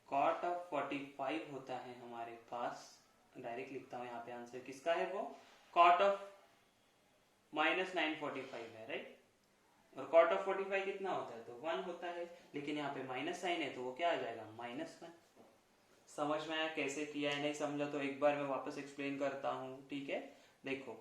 कॉट ऑफ 45 होता है हमारे पास, डायरेक्ट लिखता हूं यहाँ पे आंसर किसका है, वो कॉट ऑफ माइनस 945 है, राइट, और कॉट ऑफ 45 कितना होता है, तो 1 होता है, लेकिन यहाँ पे माइनस साइन है तो वो क्या आ जाएगा, -1। समझ में आया कैसे किया है, नहीं समझा तो एक बार मैं वापस एक्सप्लेन करता हूँ, ठीक है। देखो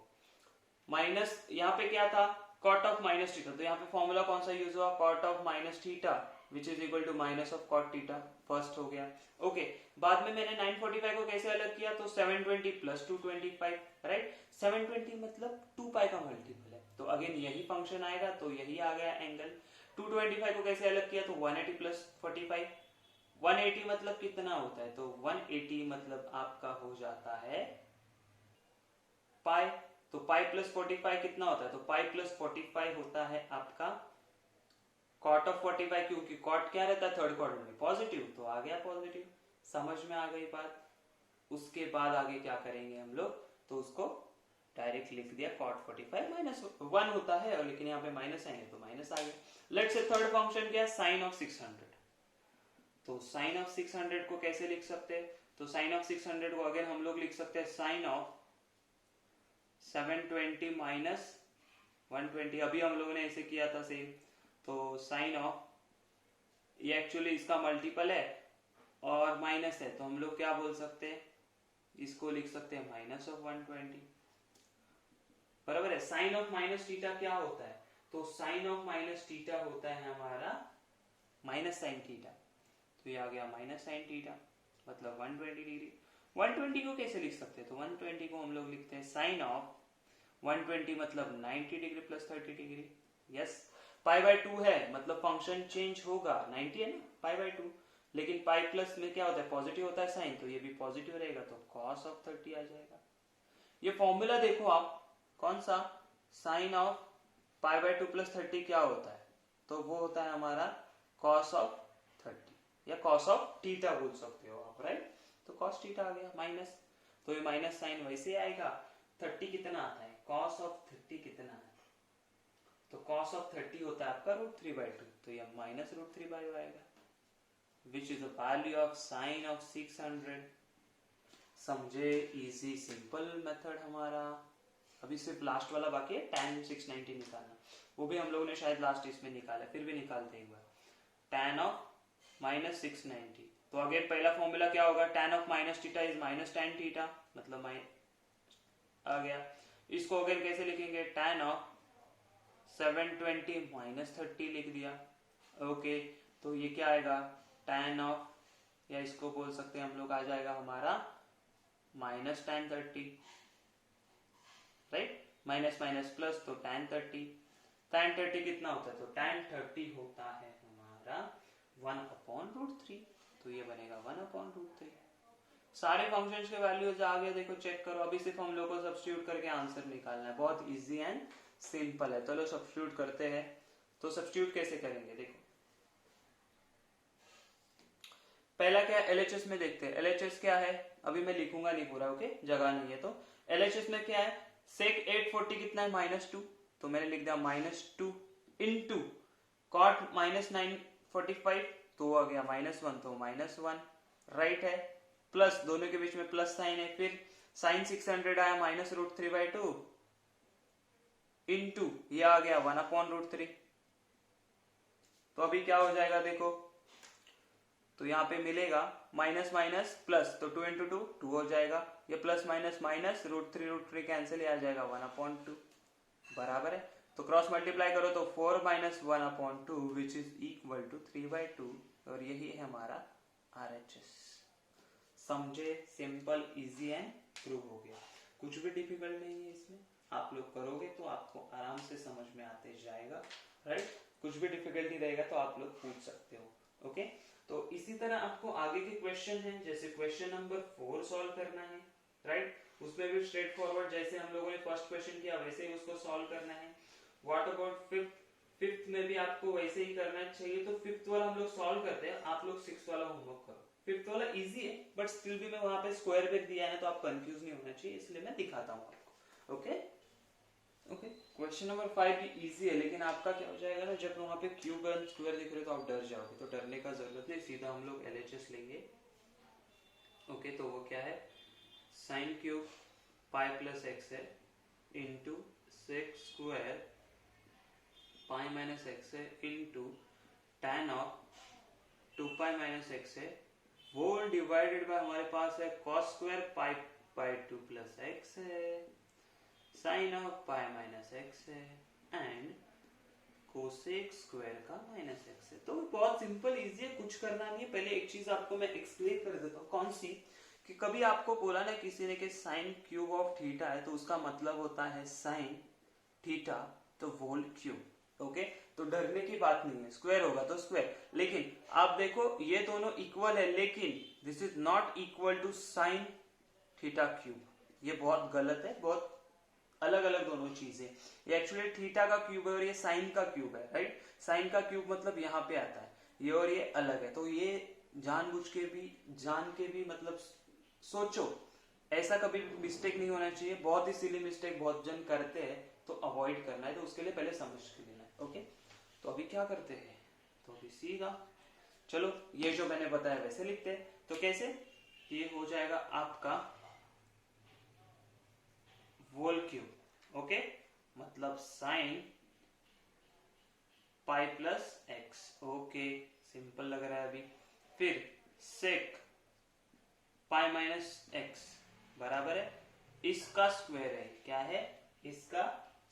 माइनस यहाँ पे क्या था, कॉट ऑफ माइनस थीटा, तो यहाँ पे फॉर्मूला कौन सा यूज हुआ, cot of minus theta which is equal to minus of cot theta, first हो गया, ओके। बाद में मैंने 945 को कैसे अलग किया, तो 720 प्लस 225, राइट, 720 मतलब 2 पाई का मल्टीपल है, तो अगेन यही फंक्शन आएगा, तो यही आ गया एंगल। 225 को कैसे अलग किया, तो 180 प्लस 45, 180 मतलब कितना होता है, तो 180 मतलब आपका हो जाता है पाई, तो पाई प्लस 45 कितना होता है, तो पाई प्लस 45 होता है आपका कॉट ऑफ 45, क्योंकि कॉट क्या रहता है थर्ड क्वाड्रेंट में पॉजिटिव, तो आ गया पॉजिटिव। समझ में आ गई बात। उसके बाद आगे क्या करेंगे हम लोग, तो उसको डायरेक्ट लिख दिया कॉट 45 -1 होता है, और लेकिन यहाँ पे माइनस आएंगे तो माइनस आ गया। लेट्स से थर्ड फंक्शन क्या है, साइन ऑफ 600। तो साइन ऑफ 600 को कैसे लिख सकते हैं, तो साइन ऑफ 600 को अगेन हम लोग लिख सकते हैं साइन ऑफ 720 माइनस 120। अभी हम लोगों ने ऐसे किया था सेम। तो साइन ऑफ, ये एक्चुअली इसका मल्टीपल है और माइनस है, तो हम लोग क्या बोल सकते हैं, इसको लिख सकते हैं माइनस ऑफ 120। बराबर है। साइन ऑफ माइनस थीटा क्या होता है, तो साइन ऑफ माइनस थीटा होता है हमारा माइनस साइन थीटा। तो ये आ गया माइनस साइन थीटा, मतलब 120 डिग्री। 120 को कैसे लिख सकते हैं, तो 120 को हम लोग लिखते हैं साइन ऑफ 120 मतलब 90 degree plus 30 degree. Yes, pi by 2 है, मतलब फंक्शन चेंज होगा, 90 है ना, पाई बाय 2, लेकिन पाई प्लस में क्या होता है, पॉजिटिव होता है साइन, तो ये भी पॉजिटिव रहेगा, तो कॉस ऑफ 30 आ जाएगा। ये फॉर्मूला देखो आप, कौन सा, sine of pi by 2 plus 30 क्या होता है, तो वो होता है हमारा कॉस ऑफ 30 या कॉस ऑफ थीटा बोल सकते हो आप, राइट। तो कॉस थीटा आ गया माइनस, तो ये माइनस साइन वैसे आएगा। 30 कितना आता है, कॉस ऑफ 30 कितना है, तो कॉस ऑफ 30 होता है आपका √3/2, तो ये माइनस √3/2 आएगा, which is the value of sine of 600। समझे, इजी सिंपल मेथड हमारा। अभी सिर्फ लास्ट वाला बाकी है, tan 690 निकालना, वो भी हम लोगों ने शायद लास्ट इसमें निकाला, फिर भी निकालते हैं एक बार। tan ऑफ माइनस 690, तो अगेन पहला फॉर्मूला क्या होगा, tan of minus theta is minus tan theta, मतलब आ गया। इसको अगेन कैसे लिखेंगे, tan ऑफ 720 माइनस 30 लिख दिया। ओके, तो ये क्या आएगा, tan ऑफ, या इसको बोल सकते हैं हम लोग, आ जाएगा हमारा minus tan 30, right, minus minus plus, तो tan 30। tan 30 कितना होता है, तो tan 30 होता है हमारा 1/√3, तो ये बनेगा 1/√3। सारे फंक्शंस के वैल्यूज आ गए, देखो चेक करो। अभी सिर्फ हम लोग को सब्स्टिट्यूट करके आंसर निकालना है, बहुत इजी एंड सिंपल है। चलो सब्स्टिट्यूट करते हैं। तो सब्स्टिट्यूट कैसे करेंगे, देखो पहला क्या है, एलएचएस में देखते हैं। एलएचएस क्या है, अभी मैं लिखूंगा नहीं पूरा, ओके, जगह नहीं है। तो एलएचएस में क्या है, सेक 840 कितना है, -2, तो मैंने लिख दिया -2 इंटू कॉट -945, तो आ गया -1, तो -1, राइट है, प्लस दोनों के बीच में प्लस साइन है, फिर साइन 600 आया -√3/2 इंटू ये आ गया 1/√3। तो अभी क्या हो जाएगा देखो, तो यहाँ पे मिलेगा माइनस माइनस प्लस, तो 2 इंटू 2 2 हो जाएगा, ये प्लस माइनस माइनस √3 कैंसिल आ जाएगा 1/2, बराबर है। तो क्रॉस मल्टीप्लाई करो तो 4 - 1/2 विच इज इक्वल टू 3/2, और यही है हमारा RHS। समझे, सिंपल इजी एंड प्रूव हो गया, कुछ भी डिफिकल्ट नहीं है इसमें। आप लोग करोगे तो आपको आराम से समझ में आते जाएगा, राइट। कुछ भी डिफिकल्टी रहेगा तो आप लोग पूछ सकते हो, ओके। तो इसी तरह आपको आगे के क्वेश्चन हैं, जैसे क्वेश्चन नंबर 4 सॉल्व करना है, राइट। उसमें भी स्ट्रेट फॉरवर्ड, जैसे हम लोगों ने फर्स्ट क्वेश्चन किया वैसे ही उसको सॉल्व करना है। व्हाट अबाउट फिफ्थ में भी आपको वैसे ही करना चाहिए। तो फिफ्थ वाला हम लोग सॉल्व करते हैं, आप लोग सिक्स्थ वाला होमवर्क करो। फिफ्थ वाला इजी है, बट स्टिल भी मैं वहां पे स्क्वायर ब्रेक दिया है, तो आप कंफ्यूज नहीं होना चाहिए, इसलिए मैं दिखाता हूँ आपको, ओके। ओके, क्वेश्चन नंबर 5 भी इजी है, लेकिन आपका क्या हो जाएगा ना, जब वहां पे क्यूब एंड स्क्वायर दिख रहे हो तो आप डर जाओगे, तो डरने का जरूरत नहीं, सीधा हम लोग एलएचएस लेंगे। ओके, तो वो क्या है, sine cube pi plus x है into sec square pi minus x है into tan of 2 minus x है, होल डिवाइडेड बाय हमारे पास है cos square pi by 2 plus x है, sine of pi minus x है, एंड कोसेक स्क्वायर का माइनस एक्स है। तो बहुत सिंपल इजी है, कुछ करना नहीं है। पहले एक चीज आपको मैं एक्सप्लेन कर देता हूँ, कौन सी, कि कभी आपको बोला ना किसी ने कि साइन क्यूब ऑफ थीटा है, तो उसका मतलब होता है साइन थीटा तो होल क्यूब, ओके। तो डरने की बात नहीं है, स्क्वायर होगा तो स्क्वायर। लेकिन आप देखो ये दोनों इक्वल है, लेकिन this is not equal to sine theta cube, ये बहुत गलत है, बहुत अलग अलग दोनों चीजें। ये एक्चुअली थीटा का क्यूब है और ये साइन का क्यूब है, राइट। साइन का क्यूब मतलब यहाँ पे आता है, ये और ये अलग है। तो ये जानबूझ के भी जान के भी मतलब सोचो, ऐसा कभी मिस्टेक नहीं होना चाहिए। बहुत ही सिली मिस्टेक बहुत जन करते हैं, तो अवॉइड करना है। तो उसके लिए पहले समझ के लेना है। ओके, तो अभी क्या करते हैं, तो अभी सीधा चलो ये जो मैंने बताया वैसे लिखते हैं। तो कैसे, ये हो जाएगा आपका वोल क्यूब। ओके, मतलब sign pi plus x. Okay, simple लग रहा है अभी। फिर सेक पाई माइनस एक्स बराबर है इसका स्क्वायर है। क्या है, इसका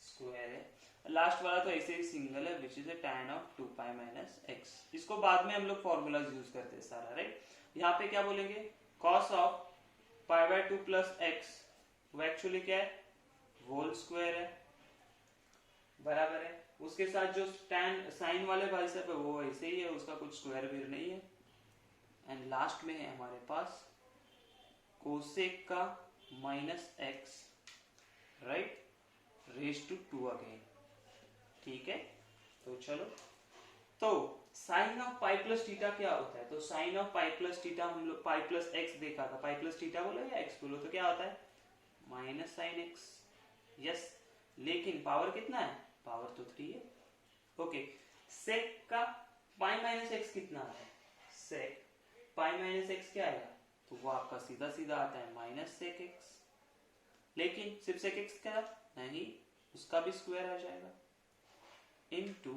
स्क्वायर है। लास्ट वाला तो ऐसे ही सिंगल है, which is a tan of 2 pi minus x. इसको बाद में हम लोग फॉर्मूलाज यूज करते हैं सारा, राइट। यहाँ पे क्या बोलेंगे, cos of pi by 2 plus x, वो एक्चुअली क्या है, होल स्क्वायर है, बराबर है। उसके साथ जो tan साइन वाले भाई साहब है वो ऐसे ही है, उसका कुछ स्क्वायर भी नहीं है। एंड लास्ट में है हमारे पास कोसेक का minus x, right, raise to 2 again. ठीक है, तो चलो, तो sine of pi plus theta क्या होता है, तो sine of pi plus theta हम लोग पाई प्लस एक्स देखा था। पाई प्लस थीटा बोलो या एक्स बोलो, तो क्या होता है माइनस साइन एक्स। यस, लेकिन पावर कितना है, पावर तो 3 है। ओके, सेक का पाई माइनस एक्स कितना है, सेक पाई माइनस एक्स क्या आएगा, तो वो आपका सीधा सीधा आता है माइनस सेक एक्स। लेकिन सिर्फ सेक एक्स क्या नहीं, उसका भी स्क्वायर आ जाएगा, into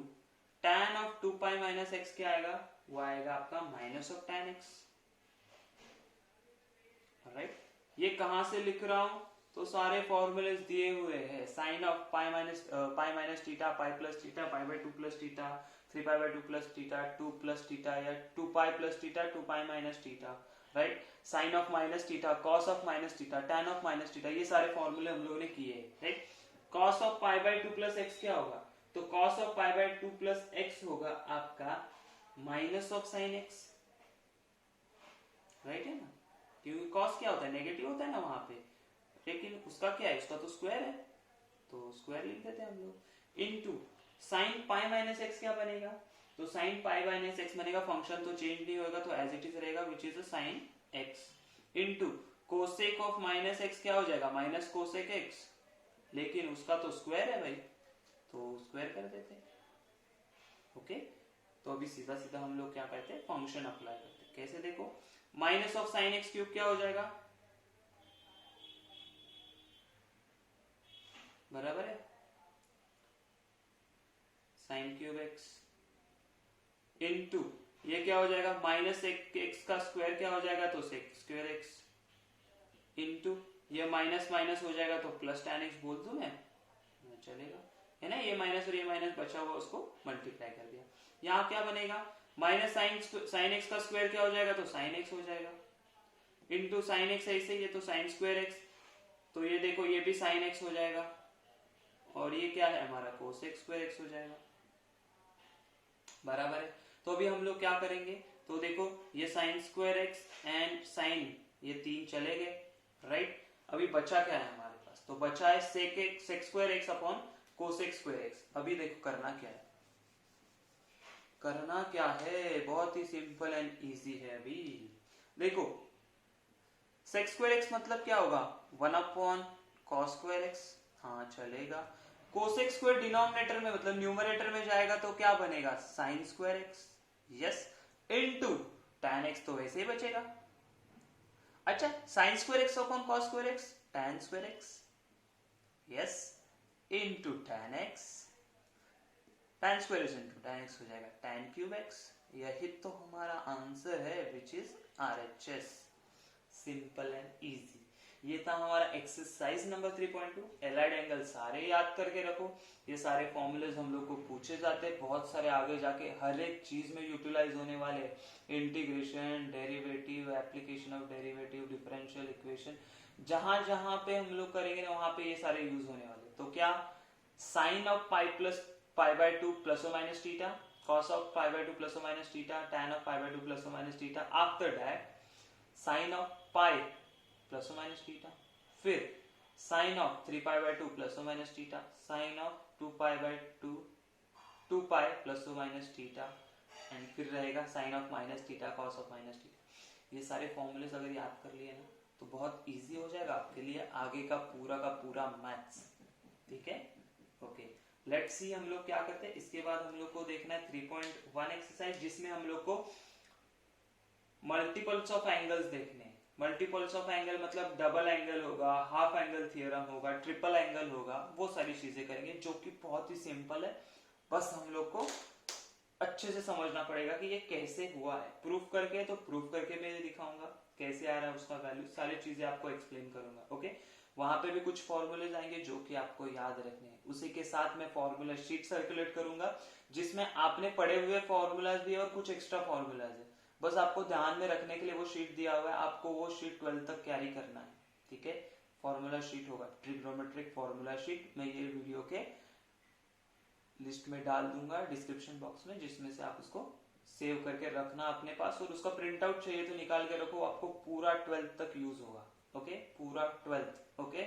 tan of 2 pi minus x क्या आएगा, वो आएगा आपका minus of tan x, right. ये कहां से लिख रहा हूं, तो सारे फॉर्मूले दिए हुए हैं। Sine of pi minus theta, pi plus theta, pi by 2 plus theta, 3 pi by 2 plus theta, 2 plus theta, या 2 pi plus theta, 2 pi minus theta, right. Sine of minus theta, cos of minus theta, tan of minus theta, ये सारे फॉर्मूले हम लोगों ने किए हैं, right. Cos of pi by 2 plus x क्या होगा, तो cos of pi by 2 plus x होगा आपका minus of sine x, right है ना, क्योंकि cos क्या होता है, नेगेटिव होता है ना वहां पे, लेकिन उसका क्या है, उसका तो स्क्वायर है, तो स्क्वायर लिख देते हैं हम लोग। Into sine pi minus x क्या बनेगा, तो साइन पाई माइनस एक्स बनेगा, फंक्शन तो चेंज नहीं होगा, तो एज इट इज रहेगा, which is sine x. Into cosec of minus x क्या हो जाएगा, माइनस कोसेक एक्स, लेकिन उसका तो स्क्वायर है भाई, तो स्क्वायर कर देते हैं। ओके, तो अभी सीधा सीधा हम लोग क्या करते हैं, फंक्शन अप्लाई करते हैं। कैसे देखो, minus of sine x cube क्या हो जाएगा, बराबर है साइन क्यूब एक्स, इनटू ये क्या हो जाएगा, माइनस एक्स का स्क्वायर क्या हो जाएगा, तो सेक स्क्वायर एक्स, इनटू ये माइनस माइनस हो जाएगा तो प्लस tan एक्स बोल दूं मैं, चलेगा है ना। ये माइनस और ये माइनस बचा हुआ उसको मल्टीप्लाई कर दिया। यहाँ क्या बनेगा, माइनस साइन एक्स का स्क्वायर क्या हो जाएगा, तो साइन एक्स हो जाएगा, इनटू साइन एक्स ऐसे ही है तो साइन स्क्वायर एक्स, तो ये देखो ये भी साइन एक्स हो जाएगा, और ये क्या है हमारा कोसेक स्क्वायर एक्स हो जाएगा, बराबर है। तो अभी हम लोग क्या करेंगे, तो देखो ये sine square x and sine ये 3 चले गए, राइट। अभी बचा क्या है हमारे पास, तो बचा है sec square x upon cosec square x. अभी देखो करना क्या है, करना क्या है, बहुत ही सिंपल एंड इजी है। अभी देखो सेक स्क्वायर एक्स मतलब क्या होगा, 1 अपॉन कॉस स्क्वायर एक्स, हाँ चलेगा। कोसेक स्क्वायर डिनोमिनेटर में मतलब न्यूमरेटर में जाएगा तो क्या बनेगा, sign square x, yes, into tan x तो वैसे ही बचेगा। अच्छा, sign square x upon cos square x, tan square x, yes, into tan x, tan square is into tan x हो जाएगा tan क्यूब एक्स। यही तो हमारा आंसर है, which is RHS, simple and easy. ये था हमारा एक्सरसाइज नंबर 3.2। एलाइड एंगल सारे याद करके रखो, ये सारे फॉर्मूलेज हम लोग को पूछे जाते हैं, बहुत सारे आगे जाके हर एक चीज में यूटिलाइज होने वाले, integration, derivative, application of derivative, differential equation, जहां जहां पे हम लोग करेंगे ना वहां पे ये सारे यूज होने वाले। तो क्या, sine of pi plus pi by 2 plus or minus theta, cos of pi by 2 plus or minus theta, tan of pi by 2 plus or minus theta, after that sin of pi plus or minus theta, फिर sine of 3π/2 plus or minus theta, sine of 2π/2 2π plus or minus theta, and फिर रहेगा sine of minus theta cos of minus theta. ये सारे फॉर्मूलेस अगर याद कर लिए ना तो बहुत इजी हो जाएगा आपके लिए आगे का पूरा मैथ्स। ठीक है, ओके। लेट्स सी हम लोग क्या करते हैं। इसके बाद हम लोग को देखना है 3.1 एक्सरसाइज, जिसमें हम लोग को मल्टीपल्स ऑफ एंगल्स देखने हैं। मल्टीपल्स ऑफ एंगल मतलब डबल एंगल होगा, हाफ एंगल थ्योरम होगा, ट्रिपल एंगल होगा, वो सारी चीजें करेंगे जो कि बहुत ही सिंपल है। बस हम लोग को अच्छे से समझना पड़ेगा कि ये कैसे हुआ है। प्रूफ करके तो प्रूफ करके मैं दिखाऊंगा कैसे आ रहा है उसका वैल्यू, सारी चीजें आपको एक्सप्लेन करूंगा। ओके, वहां पे भी कुछ फॉर्मूलेज आएंगे जो कि आपको याद रखने हैं। उसी के साथ मैं फॉर्मूला शीट सर्कुलेट करूंगा जिसमें आपने पढ़े हुए फॉर्मूलाज भी है और कुछ एक्स्ट्रा फॉर्मूलाज है। बस आपको ध्यान में रखने के लिए वो शीट दिया हुआ है, आपको वो शीट 12 तक कैरी करना है। ठीक है, फॉर्मूला शीट होगा, ट्रिग्नोमेट्रिक फॉर्मूला शीट। मैं ये वीडियो के लिस्ट में डाल दूंगा डिस्क्रिप्शन बॉक्स में, जिसमें से आप उसको सेव करके रखना अपने पास, और उसका प्रिंट आउट चाहिए तो निकाल के रखो, आपको पूरा 12th तक यूज होगा। ओके, पूरा 12th। ओके,